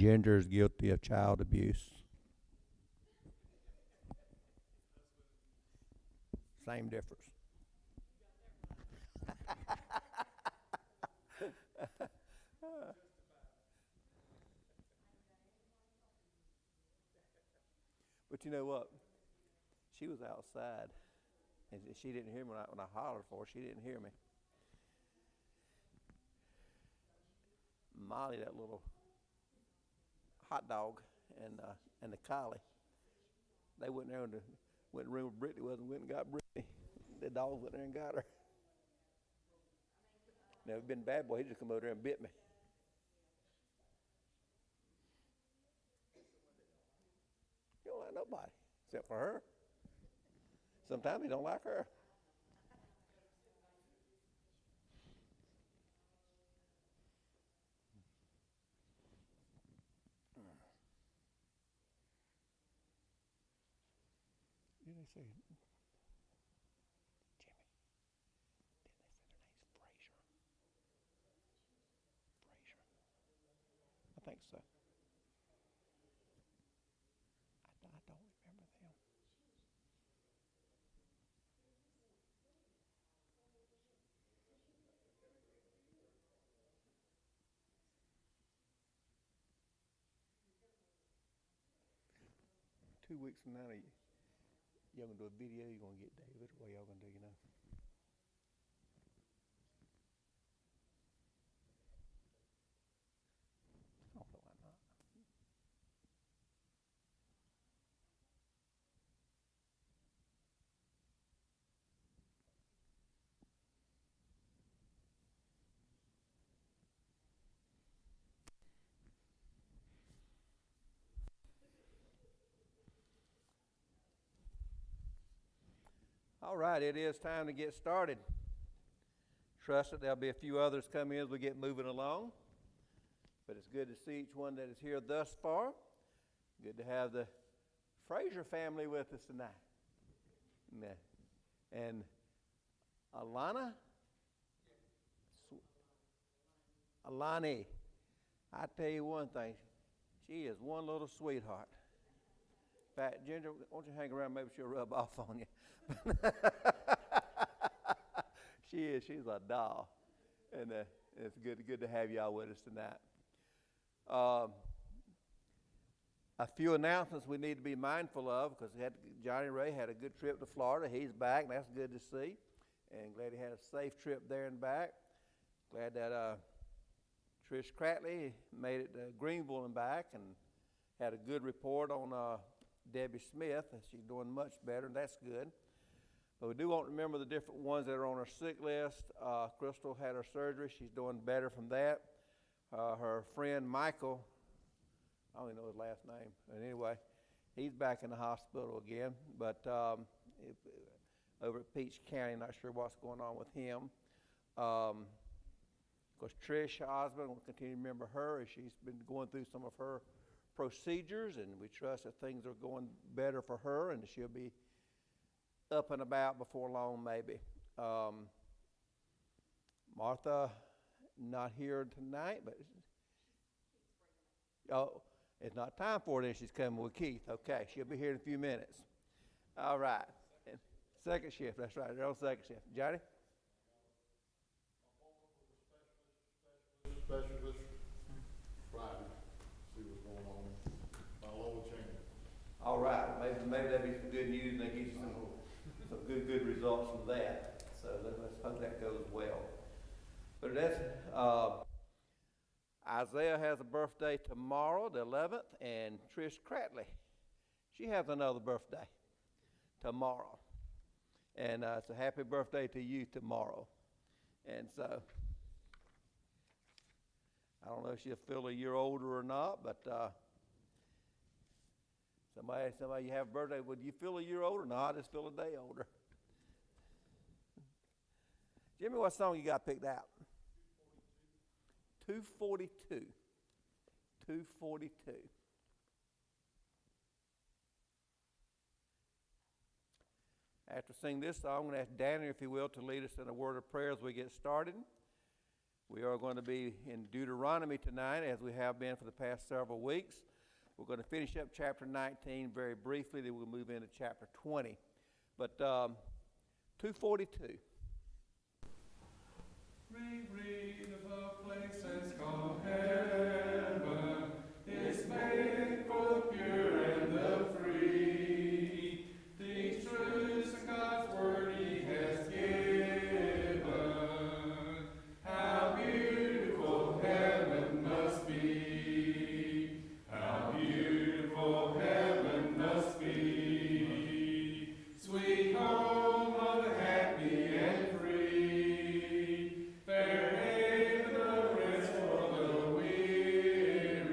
Ginger is guilty of child abuse. Same difference. But you know what? She was outside, and she didn't hear me when I hollered for her. She didn't hear me. Molly, that little hot dog, and the collie, they went there and went in the room where Brittany was and went and got Brittany. The dog went there and got her. Now, if it'd been a bad boy, he'd just come over there and bit me. He don't like nobody except for her. Sometimes he don't like her. Did they say Jimmy? Didn't they say their name's Frazier? Frazier. I think so. I don't remember them. 2 weeks from now, y'all gonna do a video? You gonna get David? What y'all gonna do? You know? I don't know why not. All right, it is time to get started. Trust that there'll be a few others come in as we get moving along. But it's good to see each one that is here thus far. Good to have the Frazier family with us tonight. And Alana, Alani, I tell you one thing, she is one little sweetheart. In fact, Ginger, won't you hang around? Maybe she'll rub off on you. She's a doll, and it's good to have y'all with us tonight. A few announcements we need to be mindful of, because Johnny Ray had a good trip to Florida. He's back, and that's good to see, and glad he had a safe trip there and back. Glad that Trish Cratley made it to Greenville and back, and had a good report on Debbie Smith. She's doing much better, and that's good. But we do want to remember the different ones that are on our sick list. Crystal had her surgery. She's doing better from that. Her friend Michael, I don't even know his last name. But anyway, he's back in the hospital again. But over at Peach County, not sure what's going on with him. Of course, Trish Osmond, we'll continue to remember her as she's been going through some of her procedures, and we trust that things are going better for her, and she'll be up and about before long, maybe. Martha, not here tonight, but it's not time for it, and she's coming with Keith. Okay, she'll be here in a few minutes. All right. And second shift, that's right, they're on second shift. Johnny? Specialist Friday. See what's going on. My lower chamber. All right, maybe that'll be some good news, and they get you some good results from that. So let's hope that goes well. But that's Isaiah has a birthday tomorrow, the 11th, and Trish Cratley, she has another birthday tomorrow. And it's a happy birthday to you tomorrow. And so I don't know if she'll feel a year older or not, but somebody you have a birthday, would you feel a year older? No, I just feel a day older. Jimmy, what song you got picked out? 242. 242. After singing this song, I'm going to ask Danny, if he will, to lead us in a word of prayer as we get started. We are going to be in Deuteronomy tonight, as we have been for the past several weeks. We're going to finish up chapter 19 very briefly, then we'll move into chapter 20. But 242. Read of a place that's called heaven. It's made for the pure and the free. These truths in God's word He has given. How beautiful heaven must be. How beautiful heaven must be. Sweet home of the happy and free. Fair haven of rest for the weary.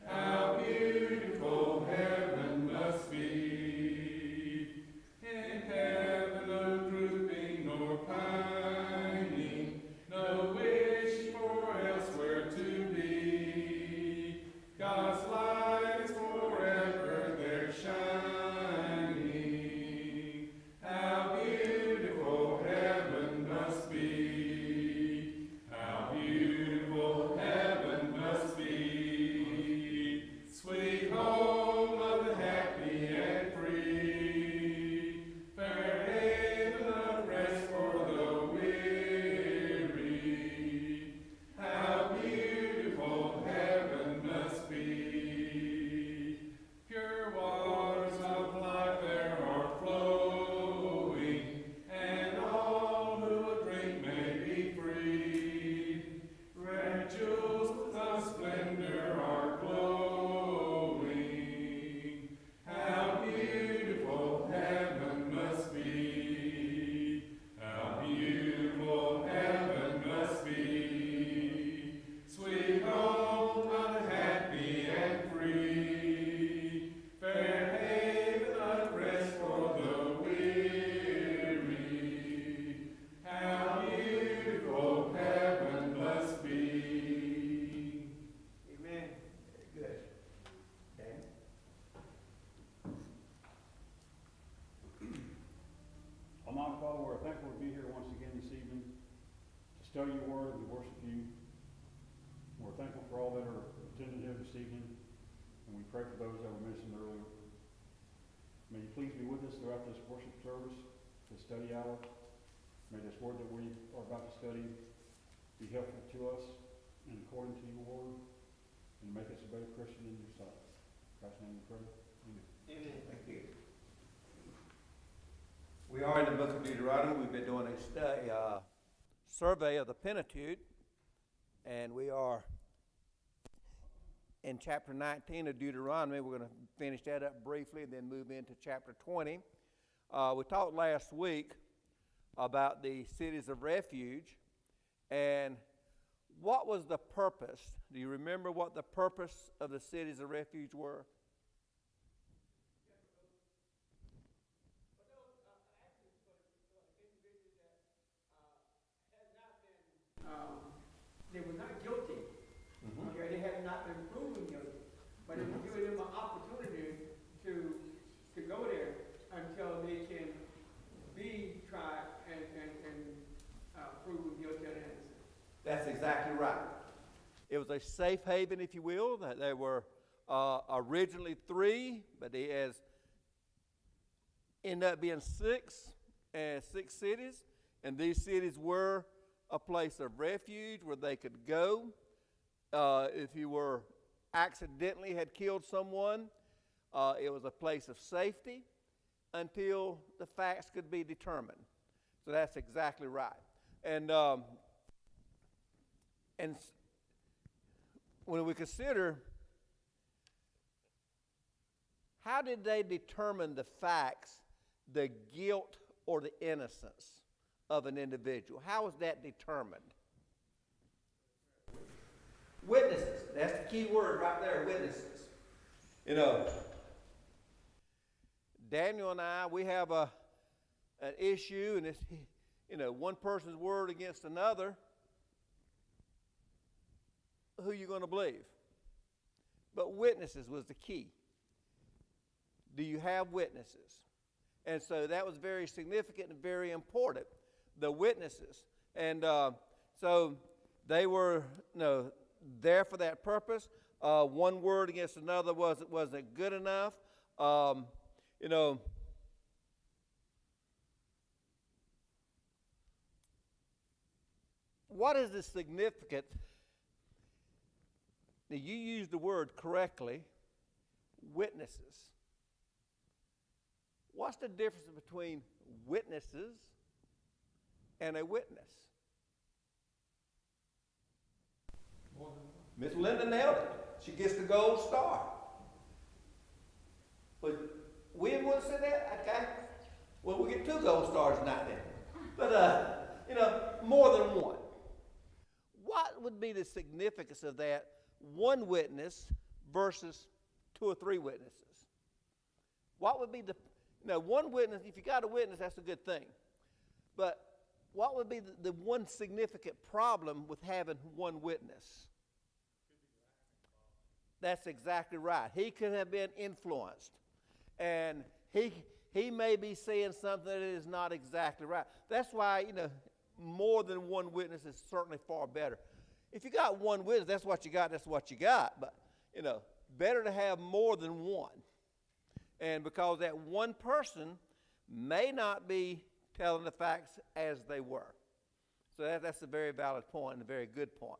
How beautiful heaven must be. In heaven no drooping nor pining, no wish for elsewhere to be. God's light is forever there shining. How beautiful heaven must be. How beautiful heaven must be. Sweet home of the happy and free. Fair haven of rest for the weary. How beautiful heaven must be. Pure waters of life there are flowing, and all who will drink may be freed. Rare jewels of splendor are glowing. How beautiful heaven must be. How beautiful heaven must be. Sweet home of the happy and free. Fair haven of rest for the weary. How beautiful heaven must be. Amen. Very good. Dan? Almighty Father, we're thankful to be here once again this evening to study your word and to worship you. We're thankful for all that are attending here this evening, and we pray for those that were mentioned earlier. May you please be with us throughout this worship service, this study hour. May this word that we are about to study be helpful to us and according to your word, and make us a better Christian in your sight. In Christ's name we pray. Amen. Amen. Thank you. We are in the book of Deuteronomy. We've been doing a survey of the Pentateuch, and we are in chapter 19 of Deuteronomy. We're going to finish that up briefly and then move into chapter 20. We talked last week about the cities of refuge, and what was the purpose? Do you remember what the purpose of the cities of refuge were? They were not guilty. Okay, they had not been proven guilty, but it was giving them an opportunity to go there until they can be tried and proven guilty or innocent. That's exactly right. It was a safe haven, if you will. That there were originally 3, but they ended up being 6 cities, and these cities were a place of refuge where they could go. If you were accidentally had killed someone, it was a place of safety until the facts could be determined. So that's exactly right. And when we consider how did they determine the facts, the guilt or the innocence of an individual? How was that determined? Witnesses. That's the key word right there, witnesses. You know, Daniel and I, we have an issue, and it's, one person's word against another. Who are you going to believe? But witnesses was the key. Do you have witnesses? And so that was very significant and very important, the witnesses. And So they were, there for that purpose. One word against another wasn't good enough. What is the significance? Now, you used the word correctly, witnesses. What's the difference between witnesses and a witness? Miss Linda nailed it. She gets the gold star. But we wouldn't say that, okay? Well, we get 2 gold stars tonight then. But, more than one. What would be the significance of that? One witness versus 2 or 3 witnesses. What would be one witness? If you got a witness, that's a good thing. But what would be the one significant problem with having one witness? That's exactly right. He could have been influenced, and he may be saying something that is not exactly right. That's why more than one witness is certainly far better. If you got one witness, that's what you got. That's what you got. But better to have more than one, and because that one person may not be telling the facts as they were. So that's a very valid point and a very good point.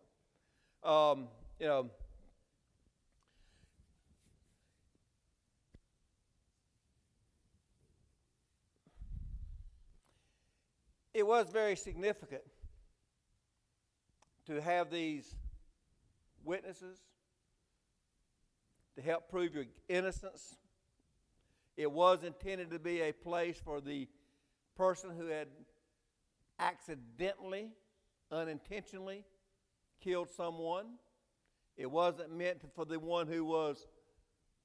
It was very significant to have these witnesses to help prove your innocence. It was intended to be a place for the person who had accidentally, unintentionally killed someone. It wasn't meant for the one who was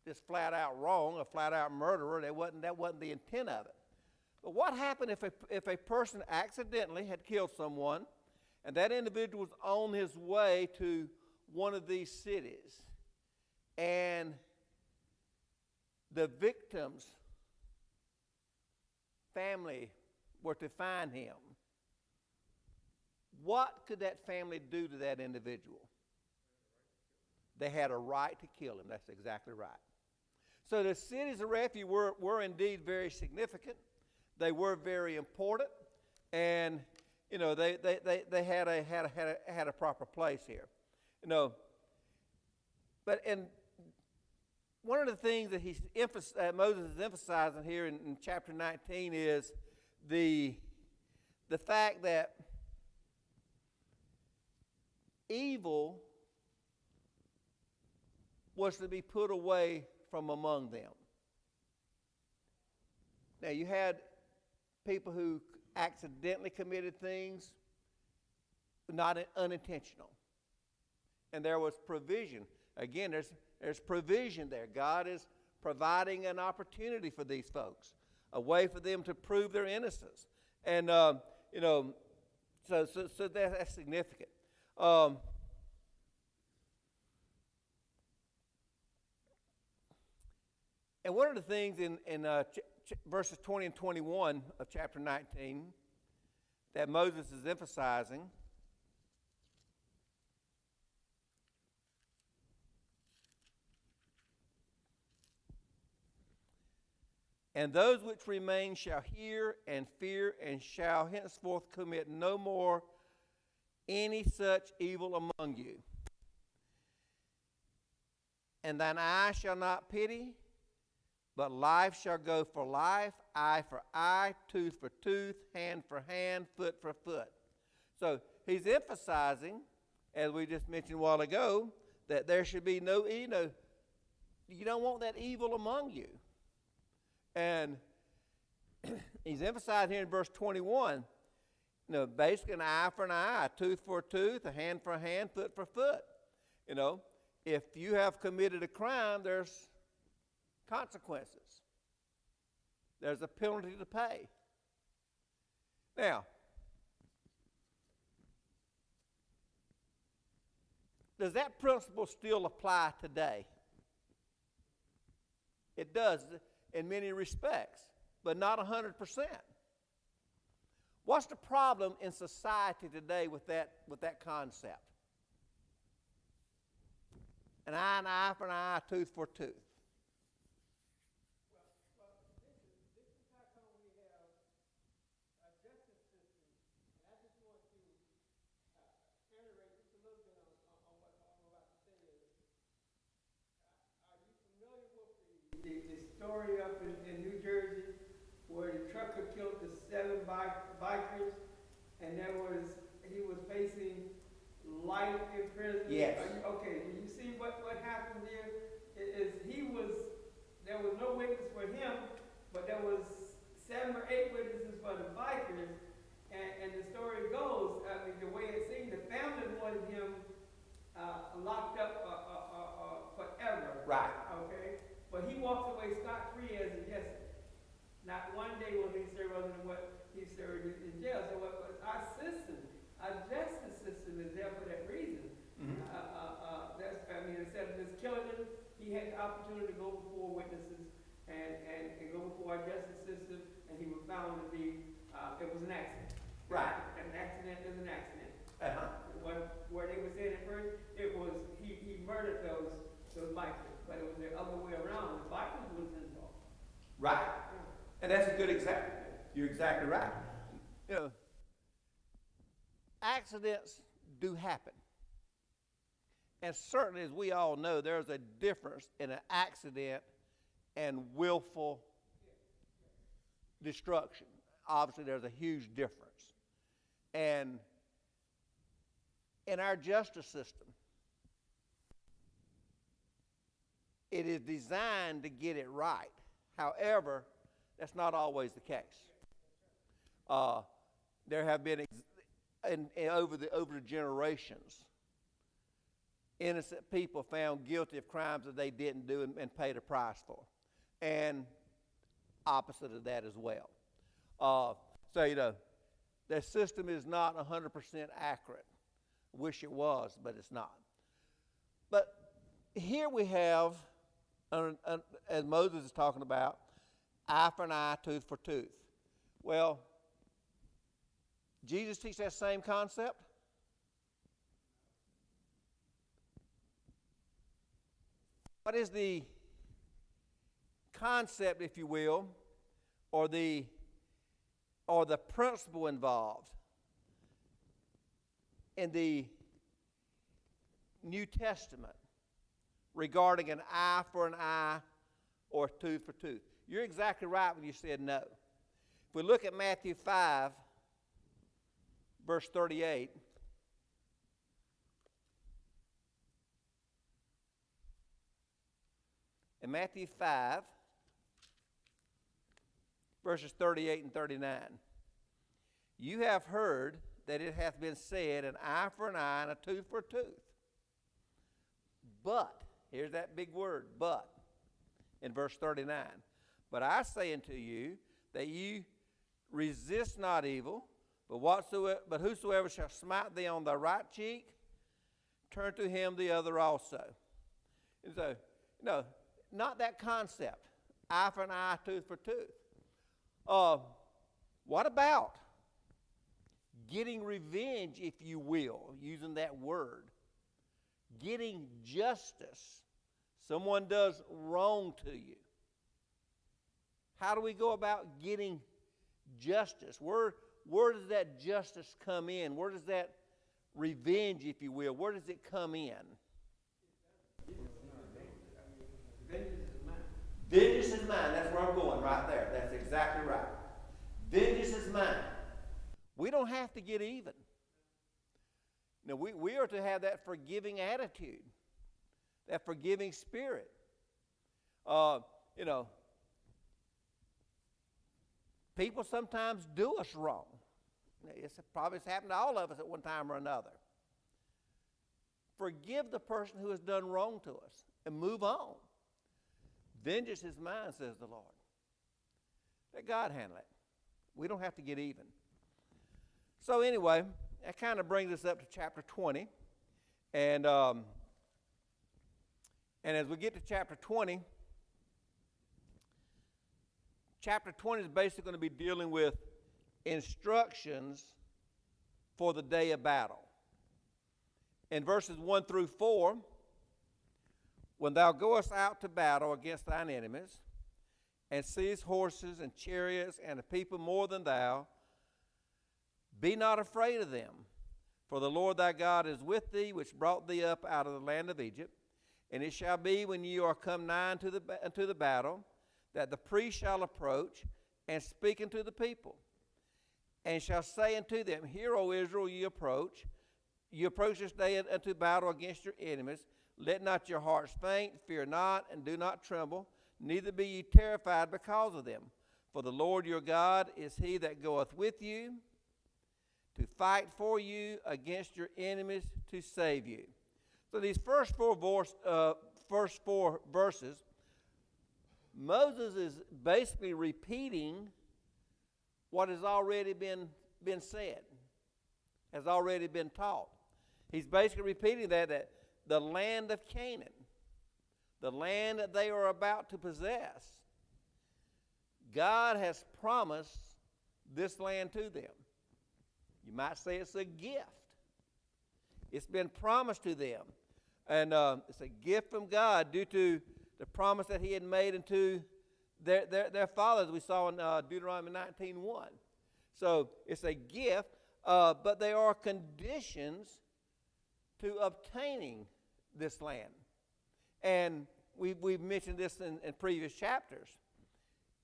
just flat out wrong, a flat out murderer. That wasn't the intent of it. But what happened if a person accidentally had killed someone, and that individual was on his way to one of these cities, and the victim's family were to find him? What could that family do to that individual? They had a right to kill him. That's exactly right. So the cities of refuge were indeed very significant. They were very important, and they had a proper place here. But one of the things that Moses is emphasizing here in chapter 19 is the fact that evil was to be put away from among them. Now, you had people who accidentally committed things, not unintentional. And there was provision. Again, there's provision there. God is providing an opportunity for these folks, a way for them to prove their innocence. And, so that's significant. And one of the things in verses 20 and 21 of chapter 19 that Moses is emphasizing and those which remain shall hear and fear and shall henceforth commit no more any such evil among you. And thine eye shall not pity, but life shall go for life, eye for eye, tooth for tooth, hand for hand, foot for foot. So he's emphasizing, as we just mentioned a while ago, that there should be no evil. You don't want that evil among you. And he's emphasizing here in verse 21, basically an eye for an eye, a tooth for a tooth, a hand for a hand, foot for foot. If you have committed a crime, there's consequences. There's a penalty to pay. Now, does that principle still apply today? It does in many respects, but not 100%. What's the problem in society today with that concept? An eye for an eye, a tooth for a tooth. Well, this is how come we have a justice system, and I just want to iterate just a little bit on what I'm about to say is, are you familiar with the story up in New Jersey where the trucker killed the 7 bikers, and he was facing life in prison? Yes. Okay, you see what happened there? There was no witness for him, but there was 7 or 8 witnesses for the bikers, and the story goes, I mean, the way it seemed, the family wanted him locked up forever. Right. Okay? But he walked away scot-free as a justice. Not one day will he serve other than what he served in jail. So our system, our justice system is there for that reason. Mm-hmm. Instead of just killing him, he had the opportunity to go before witnesses and go before our justice system, and he was found to be, it was an accident. Right. An accident is an accident. Uh-huh. Where they were saying at first, it was, he murdered those bikers, but it was the other way around. The bikers was involved. Right. And that's a good example. You're exactly right. You know, accidents do happen. And certainly, as we all know, there's a difference in an accident and willful destruction. Obviously, there's a huge difference. And in our justice system, it is designed to get it right. However, that's not always the case. There have been, over the generations, innocent people found guilty of crimes that they didn't do and paid a price for. And opposite of that as well. So, you know, the system is not 100% accurate. Wish it was, but it's not. But here we have, as Moses is talking about, eye for an eye, tooth for tooth. Well, Jesus teach that same concept? What is the concept, if you will, or the principle involved in the New Testament regarding an eye for an eye or tooth for tooth? You're exactly right when you said no. If we look at Matthew 5, verse 38, in Matthew 5, verses 38 and 39, you have heard that it hath been said, an eye for an eye and a tooth for a tooth. But, here's that big word, but, in verse 39. But I say unto you that you resist not evil, but whosoever shall smite thee on the right cheek, turn to him the other also. And so, no, not that concept. Eye for an eye, tooth for tooth. What about getting revenge, if you will, using that word? Getting justice. Someone does wrong to you. How do we go about getting justice? Where does that justice come in? Where does that revenge, if you will, where does it come in? Vengeance is mine. Vengeance is mine. That's where I'm going, right there. That's exactly right. Vengeance is mine. We don't have to get even. No, we are to have that forgiving attitude, that forgiving spirit. You know, people sometimes do us wrong. It's probably happened to all of us at one time or another. Forgive the person who has done wrong to us and move on. Vengeance is mine, says the Lord. Let God handle it. We don't have to get even. So anyway, that kind of brings us up to chapter 20. And as we get to chapter 20 is basically going to be dealing with instructions for the day of battle. In verses 1 through 4, when thou goest out to battle against thine enemies, and seest horses and chariots and a people more than thou, be not afraid of them, for the Lord thy God is with thee, which brought thee up out of the land of Egypt. And it shall be, when ye are come nigh unto the battle, that the priest shall approach and speak unto the people, and shall say unto them, Hear, O Israel, ye approach this day unto battle against your enemies. Let not your hearts faint, fear not, and do not tremble, neither be ye terrified because of them. For the Lord your God is he that goeth with you, to fight for you against your enemies, to save you. So these first four verses, Moses is basically repeating what has already been said, has already been taught. He's basically repeating that the land of Canaan, the land that they are about to possess, God has promised this land to them. You might say it's a gift. It's been promised to them. And it's a gift from God due to the promise that he had made unto their fathers, we saw in Deuteronomy 19:1. So it's a gift, but there are conditions to obtaining this land. And we've mentioned this in previous chapters.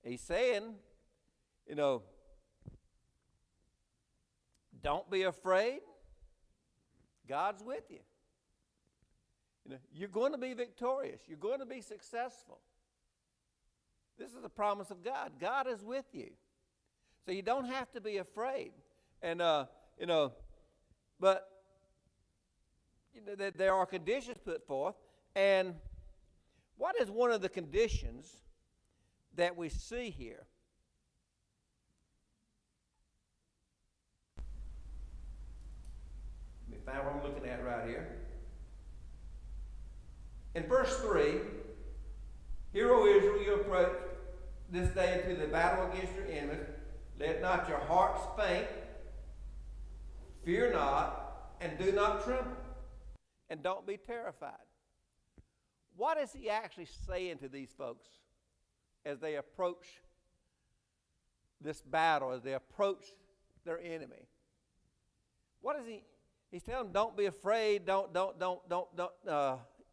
He's saying, don't be afraid. God's with you. You're going to be victorious. You're going to be successful. This is the promise of God. God is with you. So you don't have to be afraid. And, but there are conditions put forth. And what is one of the conditions that we see here? Let me find what I'm looking at right here. In verse 3, Hear, O Israel, you approach this day into the battle against your enemies. Let not your hearts faint, fear not, and do not tremble. And don't be terrified. What is he actually saying to these folks as they approach this battle, as they approach their enemy? What is he? He's telling them, don't be afraid. You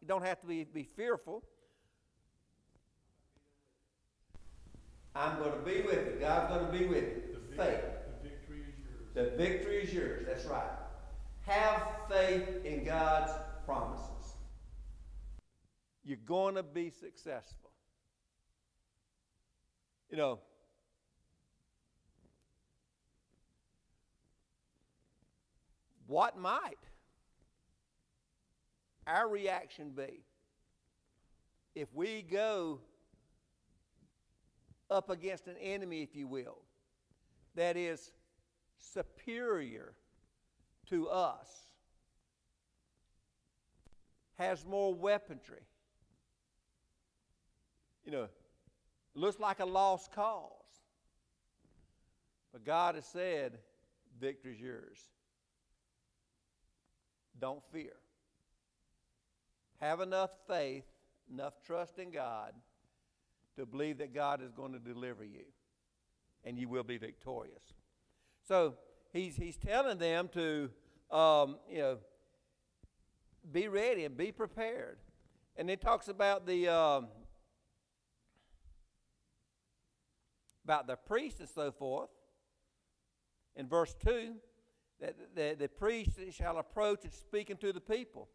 don't have to be fearful. I'm going to be with you. God's going to be with you. Faith. The victory is yours. The victory is yours. That's right. Have faith in God's promises. You're going to be successful. What might our reaction be if we go up against an enemy, if you will, that is superior to us, has more weaponry, looks like a lost cause? But God has said, victory's yours. Don't fear. Have enough faith, enough trust in God to believe that God is going to deliver you, and you will be victorious. So he's telling them to, be ready and be prepared. And he talks about the priest and so forth. In verse 2, that the priest shall approach and speak unto the people.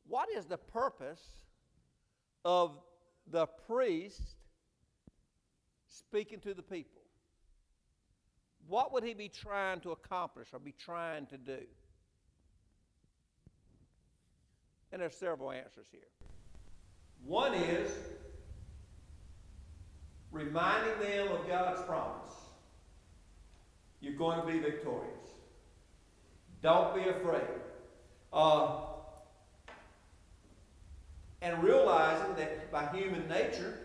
What is the purpose of the priest speaking to the people? What would he be trying to accomplish or be trying to do? And there's several answers here. One is reminding them of God's promise. You're going to be victorious. Don't be afraid. And realizing that by human nature,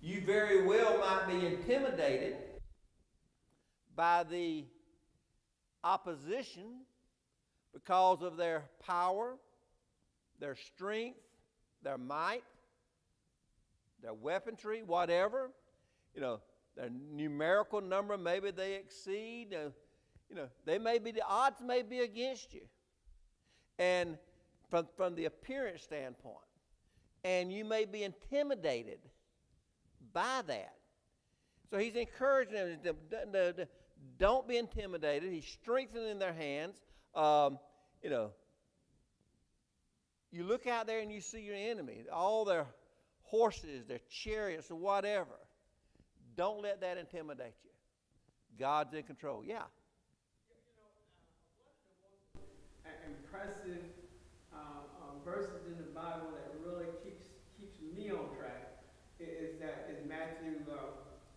you very well might be intimidated by the opposition because of their power, their strength, their might, their weaponry, whatever. Their numerical number, maybe they exceed. The odds may be against you. And from the appearance standpoint, and you may be intimidated by that. So he's encouraging them to don't be intimidated. He's strengthening their hands. You look out there and you see your enemy, all their horses, their chariots, or whatever. Don't let that intimidate you. God's in control. Yeah. Impressive verses in the Bible that really keeps me on track is Matthew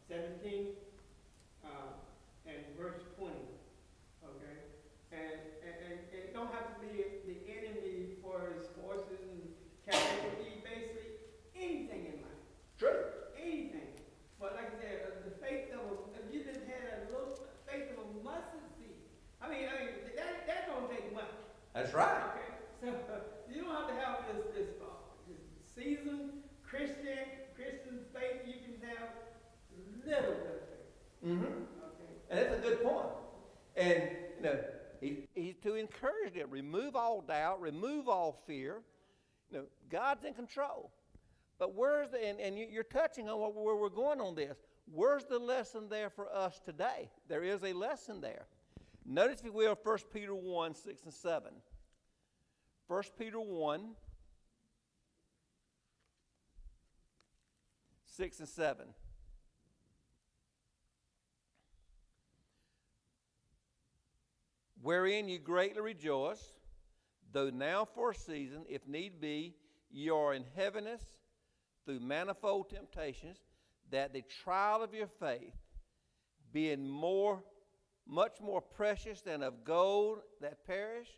17 and verse 20. Okay, and it don't have to be the enemy for his forces and chariots. It could be basically anything in life. True. Anything. But like I said, the faith of if you just had a little faith of a mustard seed. I mean that don't take much. That's right. Okay, so you don't have to have this seasoned Christian faith. You can have little bit of faith. Mm-hmm. Okay. And that's a good point. And he's to encourage them. Remove all doubt. Remove all fear. God's in control. But where's you're touching on where we're going on this. Where's the lesson there for us today? There is a lesson there. Notice, if you will, 1 Peter 1, 6 and 7. 1 Peter 1, 6 and 7. Wherein you greatly rejoice, though now for a season, if need be, ye are in heaviness through manifold temptations, that the trial of your faith, being much more precious than of gold that perish,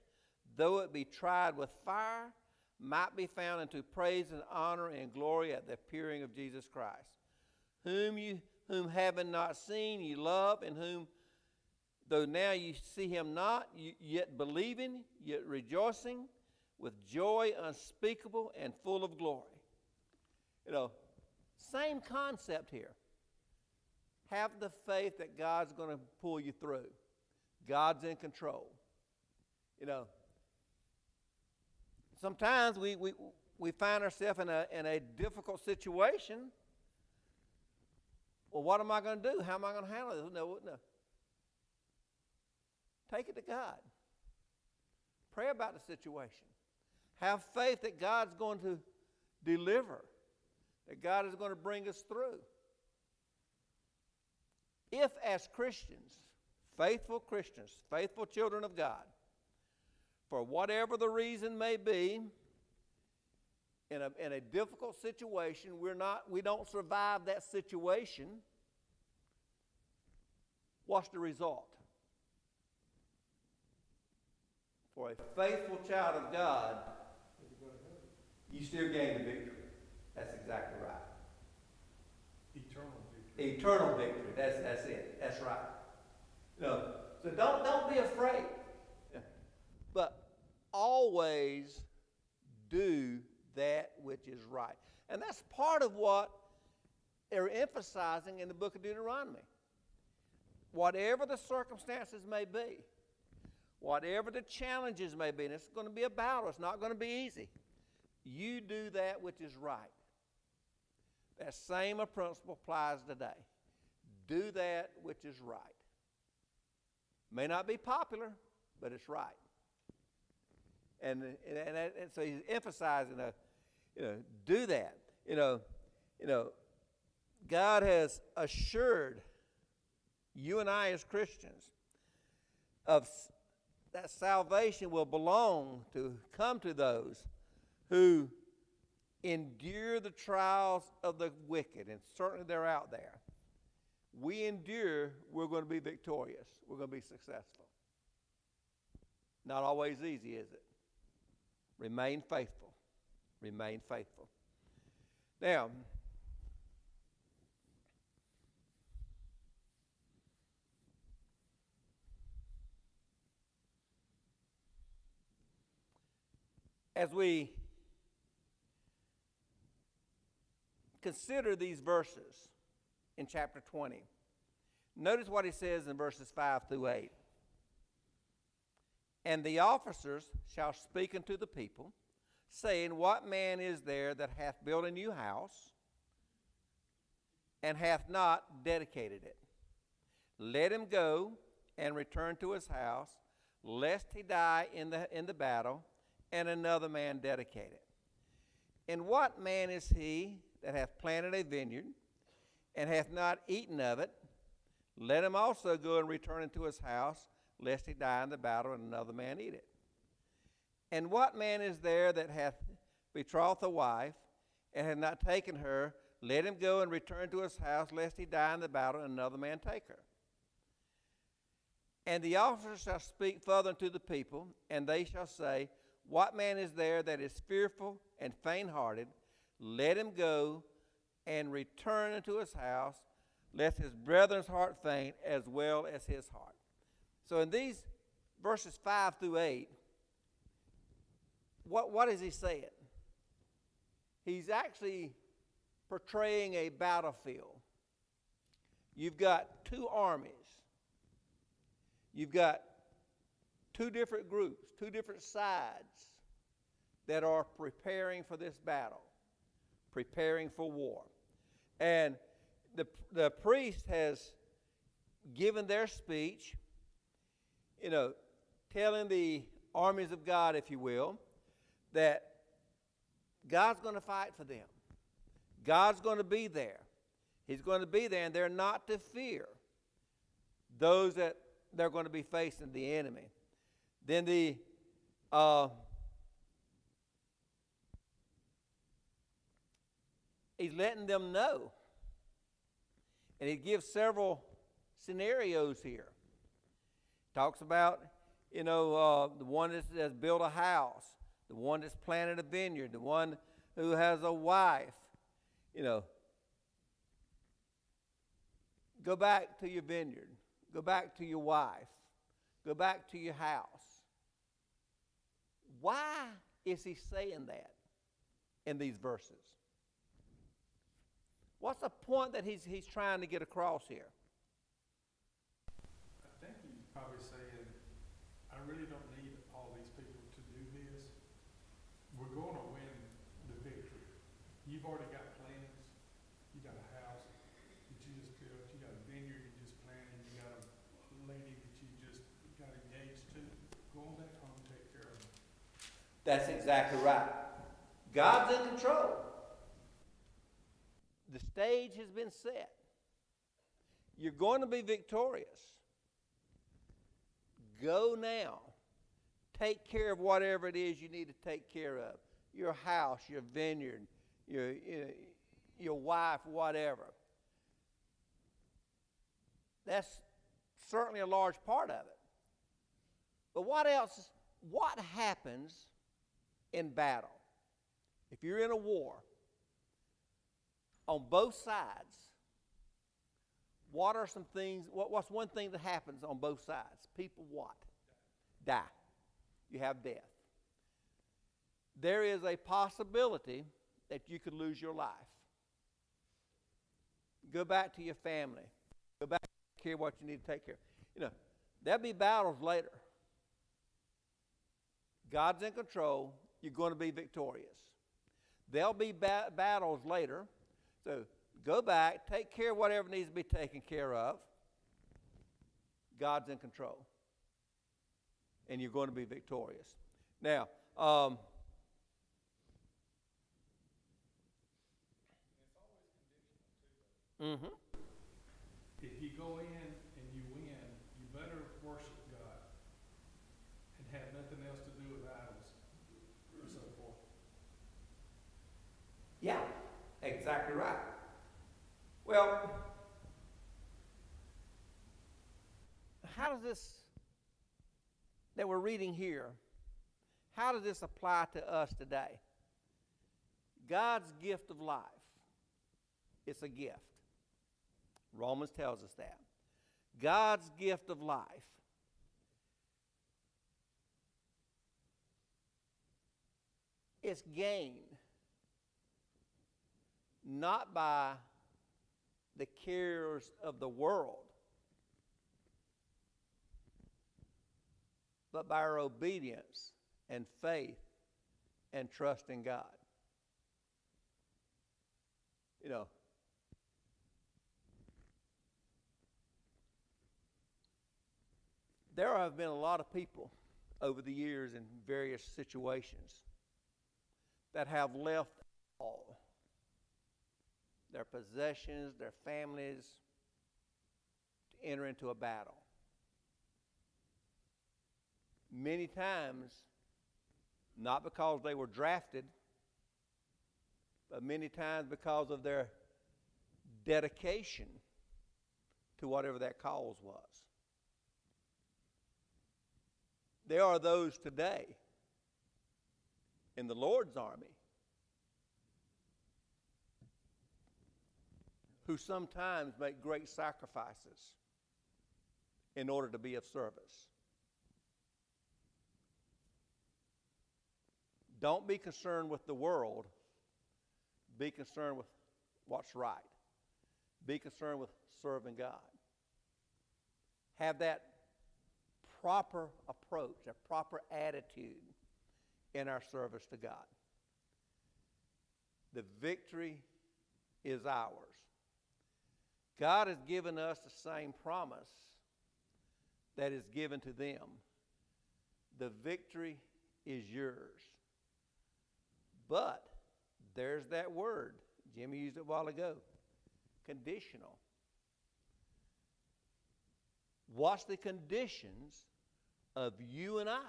though it be tried with fire, might be found unto praise and honor and glory at the appearing of Jesus Christ, whom having not seen ye love, and whom though now you see him not, yet believing, yet rejoicing with joy unspeakable and full of glory. Same concept here. Have the faith that God's going to pull you through. God's in control. Sometimes we find ourselves in a difficult situation. Well, what am I going to do? How am I going to handle this? No. Take it to God. Pray about the situation. Have faith that God's going to deliver, that God is going to bring us through. If as Christians, faithful children of God, for whatever the reason may be, in a difficult situation, we don't survive that situation, what's the result? For a faithful child of God, you still gain the victory. That's exactly right. Eternal victory. That's it. That's right. So don't be afraid. But always do that which is right. And that's part of what they're emphasizing in the book of Deuteronomy. Whatever the circumstances may be, whatever the challenges may be, and it's going to be a battle, it's not going to be easy. You do that which is right. That same principle applies today. Do that which is right. May not be popular, but it's right. And so he's emphasizing, do that. God has assured you and I as Christians of that salvation will come to those who endure the trials of the wicked, and certainly they're out there. We endure, we're going to be victorious. We're going to be successful. Not always easy, is it? Remain faithful. Remain faithful. Now, as we consider these verses in chapter 20, notice what he says in verses 5 through 8. And the officers shall speak unto the people, saying, What man is there that hath built a new house, and hath not dedicated it? Let him go and return to his house, lest he die in the battle, and another man dedicate it. And what man is he that hath planted a vineyard, and hath not eaten of it? Let him also go and return into his house, lest he die in the battle, and another man eat it. And what man is there that hath betrothed a wife, and hath not taken her? Let him go and return to his house, lest he die in the battle, and another man take her. And the officers shall speak further unto the people, and they shall say, What man is there that is fearful and faint-hearted? Let him go and return into his house, lest his brethren's heart faint, as well as his heart. So in these verses 5 through 8, what is he saying? He's actually portraying a battlefield. You've got two armies. You've got two different groups, two different sides that are preparing for this battle, preparing for war. And the priest has given their speech, telling the armies of God, if you will, that God's going to fight for them. God's going to be there. He's going to be there, and they're not to fear those that they're going to be facing, the enemy. Then he's letting them know. And he gives several scenarios here. Talks about, the one that's built a house, the one that's planted a vineyard, the one who has a wife. Go back to your vineyard. Go back to your wife. Go back to your house. Why is he saying that in these verses? What's the point that he's trying to get across here? I think he's probably saying, I really don't need all these people to do this. We're going to win the victory. You've already got plans. You got a house that you just built. You got a vineyard you just planted. You got a lady that you just got engaged to. Go on back home and take care of them. That's exactly right. God's in control. The stage has been set. You're going to be victorious. Go now. Take care of whatever it is you need to take care of. Your house, your vineyard, your wife, whatever. That's certainly a large part of it. But what else? What happens in battle? If you're in a war, on both sides, what are some things, what's one thing that happens on both sides? People what? Die. You have death. There is a possibility that you could lose your life. Go back to your family. Go back to take care of what you need to take care of. There'll be battles later. God's in control. You're going to be victorious. There'll be battles later. So go back, take care of whatever needs to be taken care of. God's in control. And you're going to be victorious. Now, it's always conditional too. If you go in and you win, you better worship God and have nothing else to do with idols and so forth. yeah, exactly right. Well, how does this that we're reading here, how does this apply to us today? God's gift of life. It's a gift. Romans tells us that. God's gift of life. it's gained not by the cares of the world, but by our obedience and faith and trust in God. You know, there have been a lot of people over the years in various situations that have left all their possessions, their families, to enter into a battle. Many times, not because they were drafted, but many times because of their dedication to whatever that cause was. There are those today in the Lord's army who sometimes make great sacrifices in order to be of service. Don't be concerned with the world. Be concerned with what's right. Be concerned with serving God. Have that proper approach, a proper attitude in our service to God. The victory is ours. God has given us the same promise that is given to them. The victory is yours. But there's that word. Jimmy used it a while ago. Conditional. What's the conditions of you and I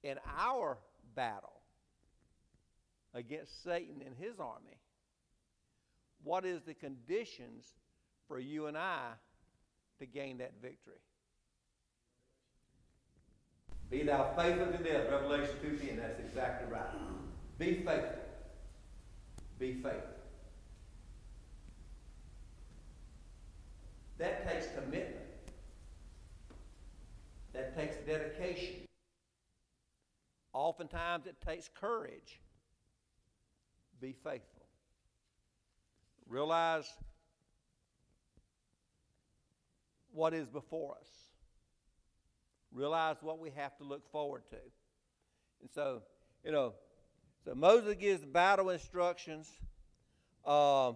in our battle against Satan and his army? What is the conditions for you and I to gain that victory? Be thou faithful to death, Revelation 2:10, that's exactly right. Be faithful. Be faithful. That takes commitment. That takes dedication. Oftentimes it takes courage. Be faithful. Realize what is before us. Realize what we have to look forward to. And so, so Moses gives the battle instructions. You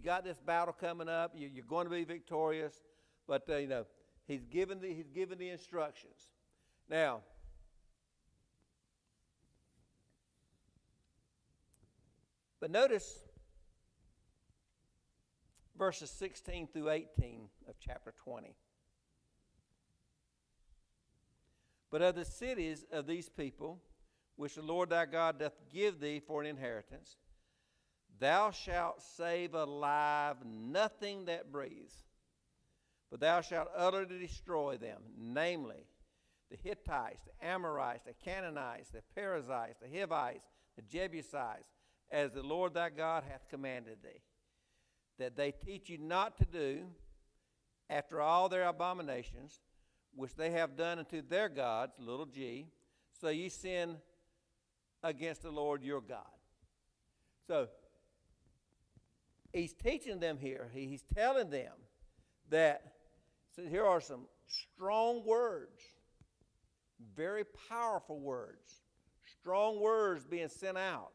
got this battle coming up. You're going to be victorious, but he's given the instructions. Now, but notice verses 16 through 18 of chapter 20. But of the cities of these people, which the Lord thy God doth give thee for an inheritance, thou shalt save alive nothing that breathes, but thou shalt utterly destroy them, namely the Hittites, the Amorites, the Canaanites, the Perizzites, the Hivites, the Jebusites, as the Lord thy God hath commanded thee, that they teach you not to do after all their abominations, which they have done unto their gods, little g, so ye sin against the Lord your God. So, he's teaching them here. He's telling them that, so here are some strong words, very powerful words, strong words being sent out.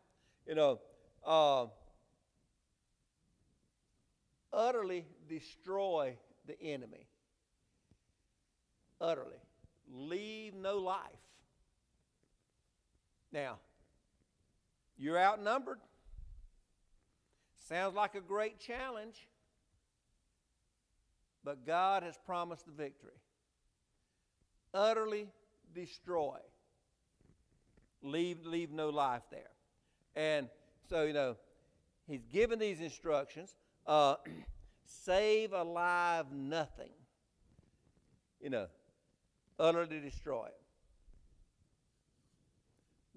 Utterly destroy the enemy. Utterly. Leave no life. Now, you're outnumbered. Sounds like a great challenge, but God has promised the victory. Utterly destroy. Leave no life there. And so, he's given these instructions. Save alive nothing. Utterly destroy it.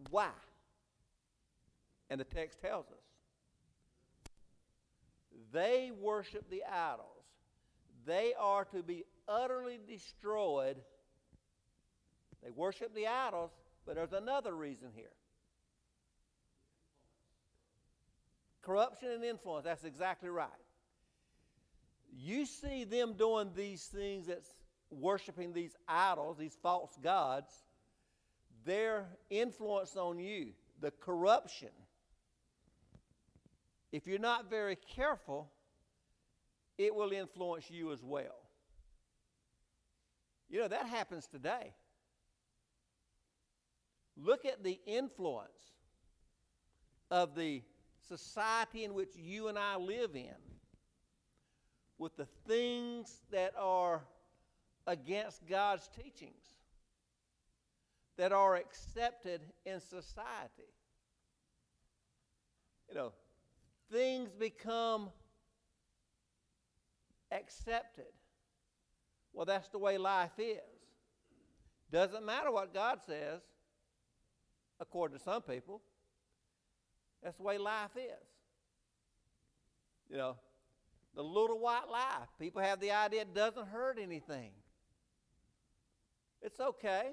Why? And the text tells us. They worship the idols. They are to be utterly destroyed They worship the idols, but there's another reason here. Corruption and influence, that's exactly right. You see them doing these things, that's worshiping these idols, these false gods, their influence on you, the corruption. If you're not very careful, it will influence you as well. You know, that happens today. Look at the influence of the society in which you and I live in, with the things that are against God's teachings, that are accepted in society. You know, things become accepted. Well, that's the way life is. Doesn't matter what God says, according to some people. That's the way life is. You know, the little white lie. People have the idea it doesn't hurt anything. It's okay.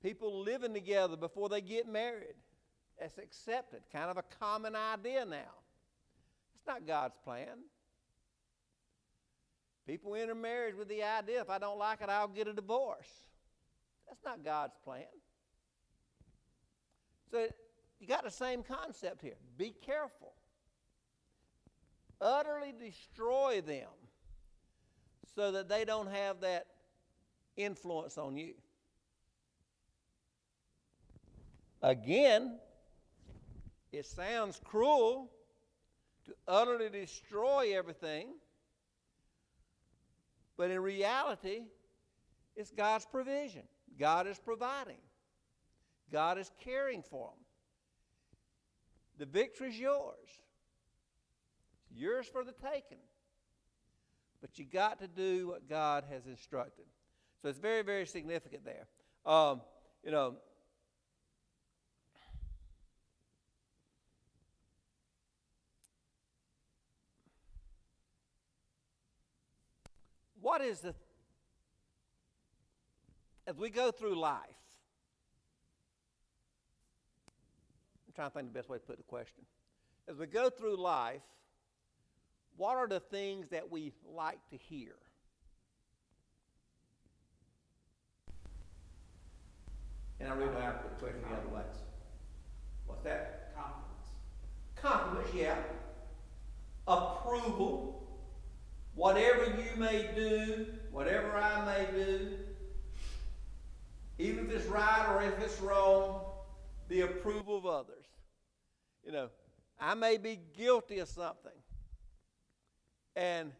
People living together before they get married. That's accepted. Kind of a common idea now. It's not God's plan. People enter marriage with the idea, if I don't like it, I'll get a divorce. That's not God's plan. So you got the same concept here. Be careful. Utterly destroy them so that they don't have that influence on you. Again, it sounds cruel to utterly destroy everything, but in reality, it's God's provision. God is providing. God is caring for them. The victory's yours. It's yours for the taking. But you got to do what God has instructed. So it's very, very significant there. You know, what is the, as we go through life, I'm trying to think the best way to put the question. As we go through life, what are the things that we like to hear? And I really don't have to put the question the other way. What's that? Compliments. Compliments, yeah. Approval. Whatever you may do, whatever I may do, even if it's right or if it's wrong, the approval of others. You know, I may be guilty of something. And,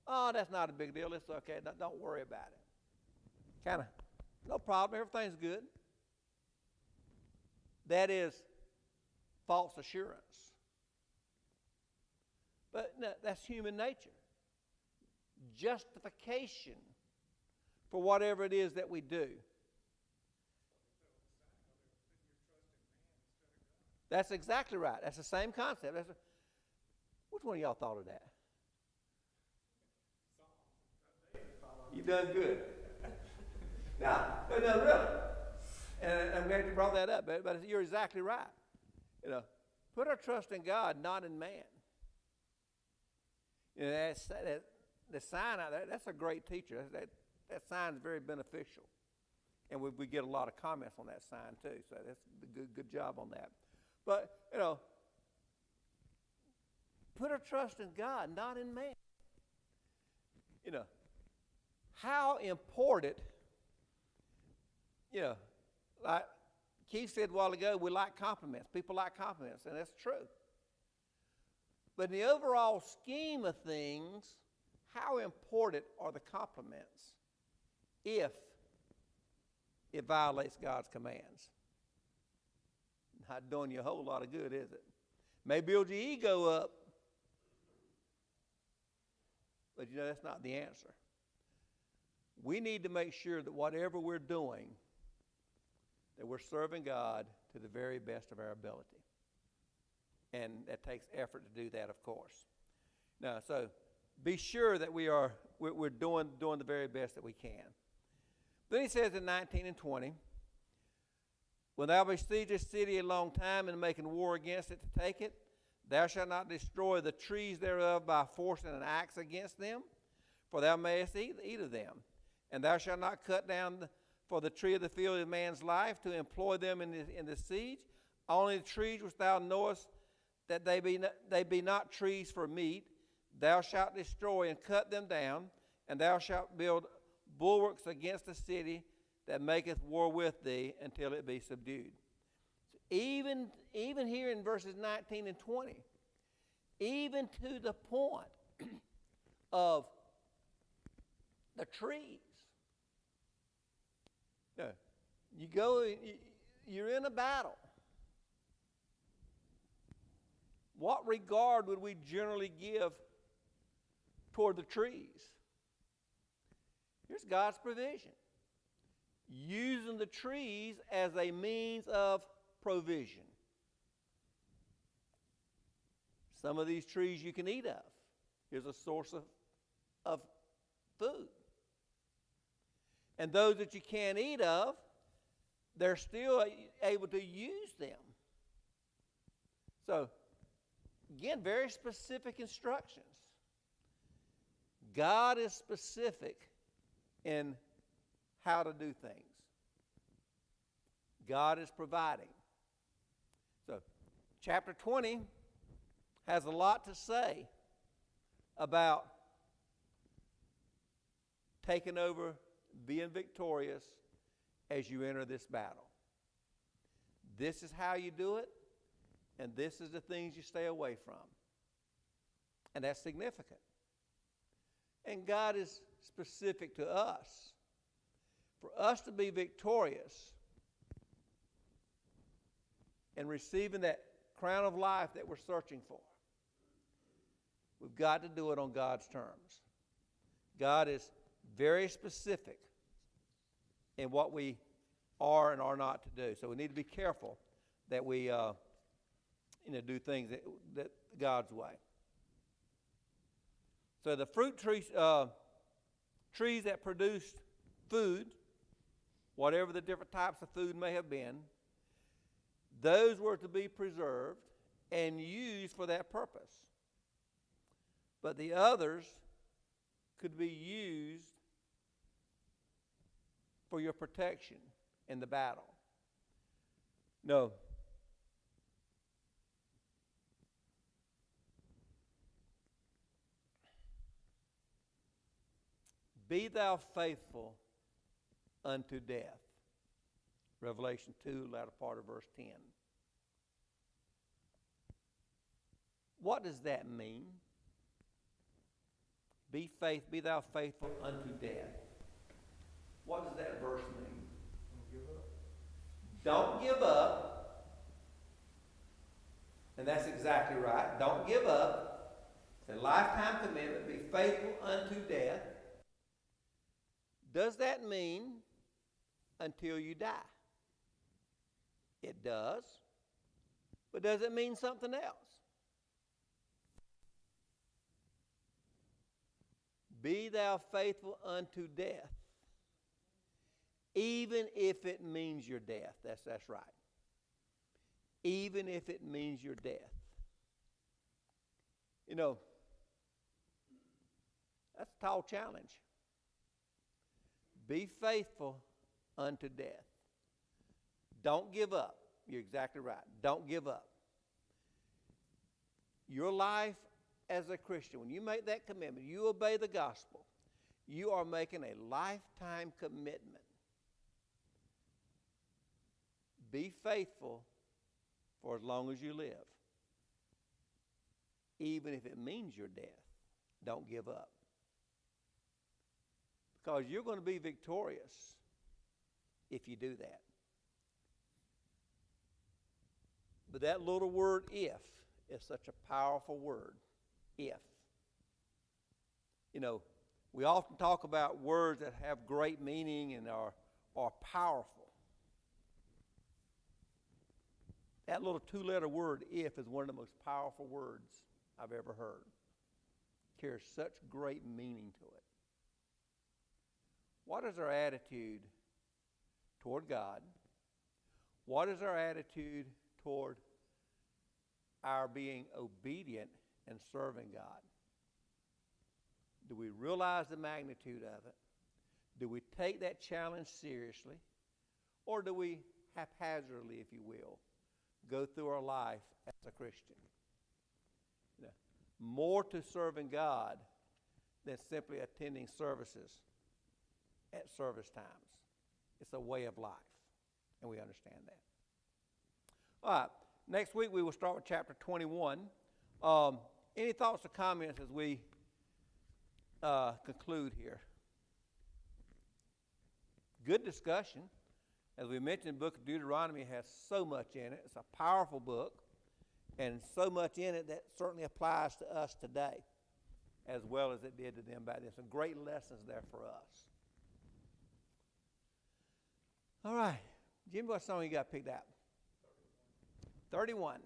oh, that's not a big deal. It's okay. Don't worry about it. Kind of, no problem. Everything's good. That is false assurance. But no, that's human nature. Justification for whatever it is that we do. That's exactly right. That's the same concept. Which one of y'all thought of that? You've done good. No, really. And I'm glad you brought that up, but you're exactly right. You know, put our trust in God, not in man. You know, the sign out there, that's a great teacher. That sign is very beneficial. And we get a lot of comments on that sign too, so that's a good job on that. But, you know, put our trust in God, not in man. You know, how important, you know, like Keith said a while ago, we like compliments. People like compliments, and that's true. But in the overall scheme of things, how important are the compliments if it violates God's commands? Not doing you a whole lot of good, is it? May build your ego up, but you know that's not the answer. We need to make sure that whatever we're doing, that we're serving God to the very best of our ability. And that takes effort to do that, of course. Now, so be sure that we're doing the very best that we can. Then he says in 19 and 20, when thou besiegest a city a long time and making war against it to take it, thou shalt not destroy the trees thereof by forcing an axe against them, for thou mayest eat of them. And thou shalt not cut down for the tree of the field of man's life to employ them in the siege. Only the trees which thou knowest that they be not trees for meat, thou shalt destroy and cut them down, and thou shalt build bulwarks against the city that maketh war with thee until it be subdued. So even here in verses 19 and 20, even to the point of the trees. No, you're in a battle. What regard would we generally give toward the trees? Here's God's provision. Using the trees as a means of provision. Some of these trees you can eat of. Here's a source of food. And those that you can't eat of, they're still able to use them. So, again, very specific instructions. God is specific in how to do things. God is providing. So, chapter 20 has a lot to say about taking over, being victorious as you enter this battle. This is how you do it, and this is the things you stay away from. And that's significant. And God is specific to us. For us to be victorious and receiving that crown of life that we're searching for, we've got to do it on God's terms. God is very specific in what we are and are not to do. So we need to be careful that we do things that God's way. So the fruit trees that produced food, whatever the different types of food may have been, those were to be preserved and used for that purpose. But the others could be used for your protection in the battle. No. Be thou faithful unto death. Revelation 2, latter part of verse 10. What does that mean? Be thou faithful unto death. What does that verse mean? Don't give up. And that's exactly right. Don't give up. It's a lifetime commitment. Be faithful unto death. Does that mean until you die? It does. But does it mean something else? Be thou faithful unto death, even if it means your death. That's right. Even if it means your death. You know, that's a tall challenge. Be faithful unto death. Don't give up. You're exactly right. Don't give up. Your life as a Christian, when you make that commitment, you obey the gospel, you are making a lifetime commitment. Be faithful for as long as you live. Even if it means your death, don't give up. Because you're going to be victorious if you do that. But that little word if is such a powerful word. If. You know, we often talk about words that have great meaning and are powerful. That little two-letter word, if, is one of the most powerful words I've ever heard. carries such great meaning to it. What is our attitude toward God? What is our attitude toward our being obedient and serving God? Do we realize the magnitude of it? Do we take that challenge seriously? Or do we haphazardly, if you will, go through our life as a Christian? You know, more to serving God than simply attending services at service times. It's a way of life, and we understand that. All right, next week we will start with chapter 21. Any thoughts or comments as we conclude here? Good discussion. As we mentioned, the book of Deuteronomy has so much in it. It's a powerful book, and so much in it that certainly applies to us today as well as it did to them back then. Some great lessons there for us. All right. Jimmy, what song you got picked out? 31.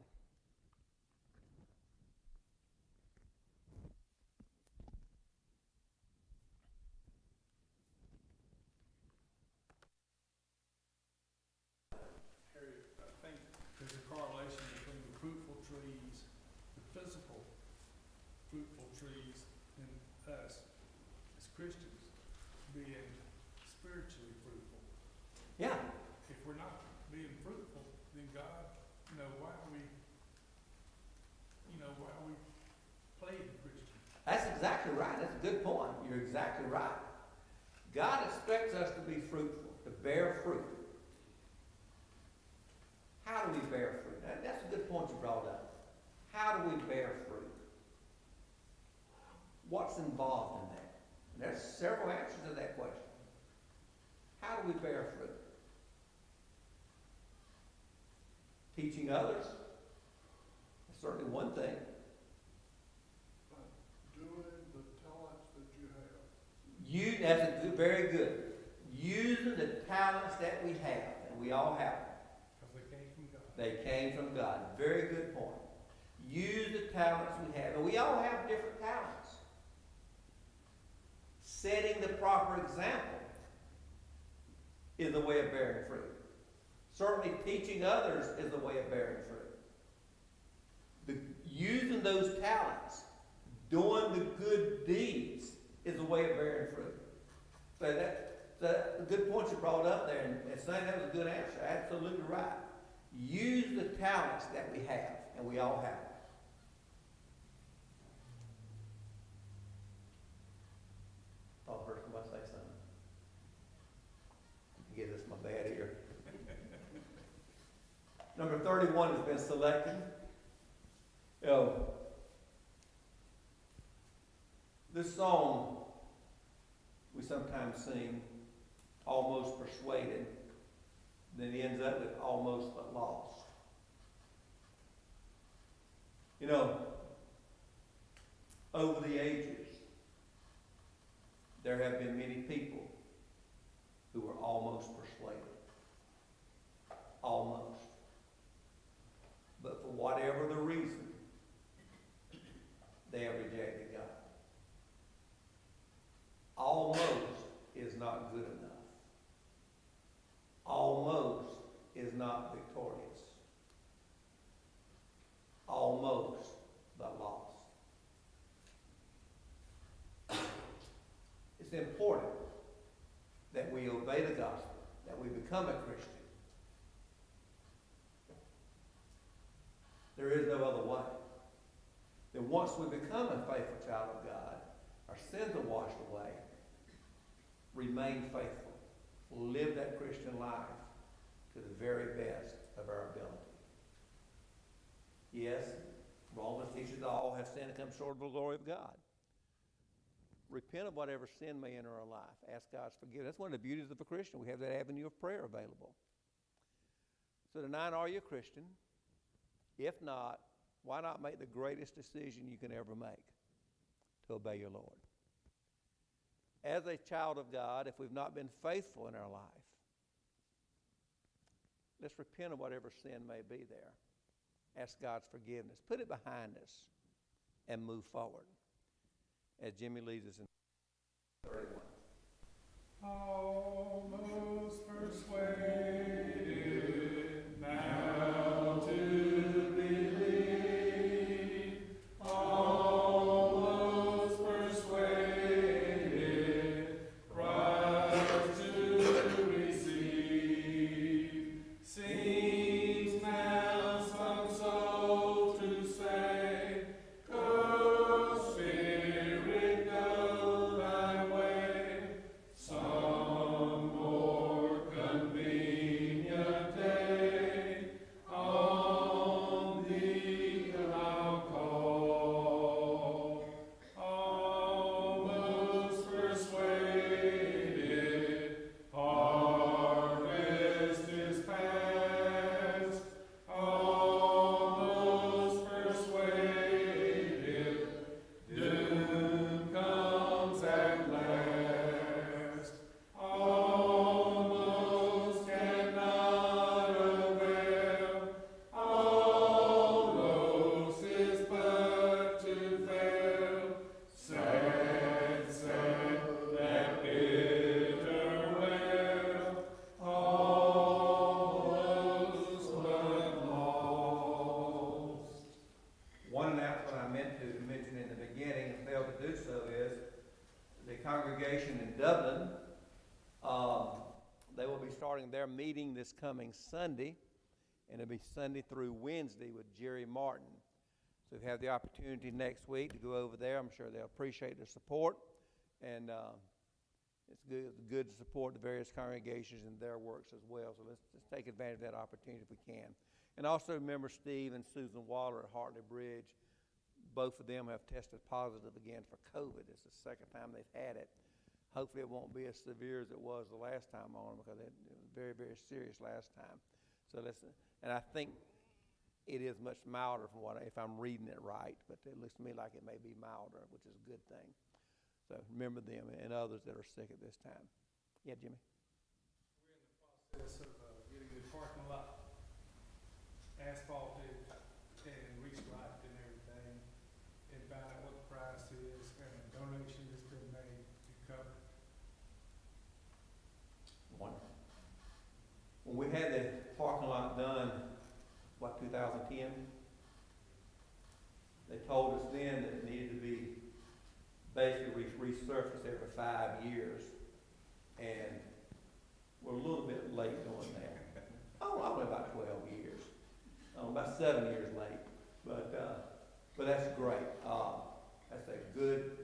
I think there's a correlation between the fruitful trees, the physical fruitful trees, and us as Christians being spiritually fruitful. Yeah. If we're not being fruitful, then God, why are we playing Christian? That's exactly right. That's a good point. You're exactly right. God expects us to be fruitful, to bear fruit. How do we bear fruit? That's a good point you brought up. How do we bear fruit? What's involved in that? And there's several answers to that question. How do we bear fruit? Teaching others is certainly one thing. Doing the talents that you have. That's very good. Using the talents that we have, and we all have them. Because they came from God. They came from God. Very good point. Use the talents we have. And we all have different talents. Setting the proper example is a way of bearing fruit. Certainly teaching others is a way of bearing fruit. Using those talents, doing the good deeds is a way of bearing fruit. So that's a good point you brought up there, and saying that was a good answer. Absolutely right. Use the talents that we have, and we all have them. Thought the person might say something. Give this my bad ear. Number 31 has been selected. This song we sometimes sing, Almost Persuaded, then it ends up with Almost But Lost. Over the ages, there have been many people who were almost persuaded. Almost. But for whatever the reason, they have rejected God. Almost is not good enough. Almost is not victorious. Almost but lost. It's important that we obey the gospel, that we become a Christian. There is no other way. That once we become a faithful child of God, our sins are washed away. Remain faithful. Live that Christian life to the very best of our ability. Yes, Romans teaches all have sinned and come short of the glory of God. Repent of whatever sin may enter our life. Ask God's forgiveness. That's one of the beauties of a Christian. We have that avenue of prayer available. So tonight, are you a Christian? If not, why not make the greatest decision you can ever make? To obey your Lord. As a child of God, if we've not been faithful in our life, let's repent of whatever sin may be there. Ask God's forgiveness. Put it behind us and move forward. as Jimmy leads us in 31. Almost persuaded now to believe, almost persuaded Christ to receive. Seems now some soul to say, go Spirit, go thy way. Some more convenient day, on thee I'll call. Almost persuaded, harvest is past. Almost persuaded, doom comes at last. Almost cannot avail, almost is but to fail. Sad, sad, that bitter wail, almost but lost. One announcement I meant to mention in the beginning and failed to do so is the congregation in Dublin, they will be starting their meeting this coming Sunday, and it'll be Sunday through Wednesday with Jerry Martin. So if you have the opportunity next week to go over there, I'm sure they'll appreciate their support, and it's good to support the various congregations in their works as well. So let's take advantage of that opportunity if we can. And also remember Steve and Susan Waller at Hartley Bridge. Both of them have tested positive again for COVID. It's the second time they've had it. Hopefully it won't be as severe as it was the last time on them, because it was very, very serious last time. So and I think it is much milder from if I'm reading it right, but it looks to me like it may be milder, which is a good thing. So remember them and others that are sick at this time. Yeah, Jimmy? We're in the process of getting the parking lot asphalted and restriped and everything, and find out what the price is, and a donation has been made to cover. Wonderful. When we had the parking lot done, 2010? They told us then that it needed to be basically resurfaced every 5 years, and we're a little bit late doing that. Only about 12 years. About 7 years late, but that's great. That's a good,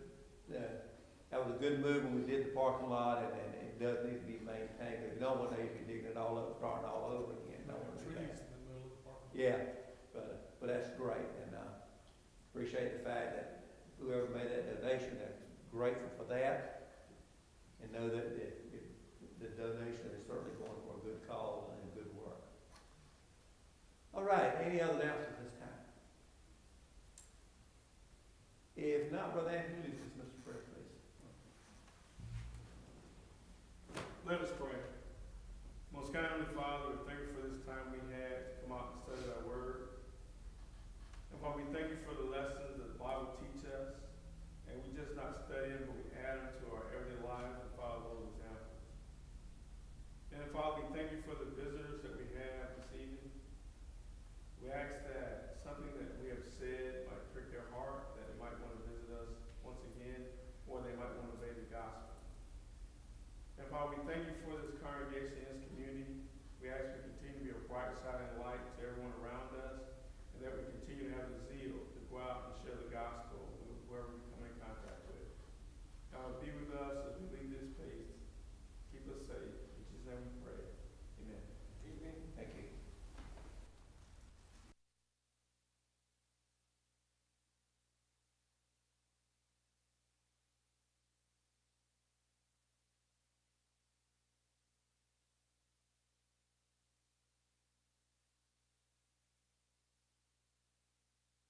that was a good move when we did the parking lot, and it does need to be maintained. If you don't want to be digging it all up, starting all over again. Don't want to do Trees that. in the middle of the parking lot. Yeah, but that's great, and appreciate the fact that whoever made that donation, they're grateful for that, and know that the donation is certainly going for a good cause and good work. All right, any other announcements this time? If not, Brother Anthony, lead us, Mr. Prayer, please. Let us pray. Most kind Heavenly Father, we thank you for this time we had to come out and study our word. And Father, we thank you for the lessons that the Bible teaches us. And we just not study them, but we add them to our everyday lives and follow those examples. And Father, we thank you for the visitors that we have this evening. We ask that something that we have said might prick their heart, that they might want to visit us once again, or they might want to obey the gospel. And Father, we thank you for this congregation and this community. We ask you to continue to be a bright side and light to everyone around us, and that we continue to have the zeal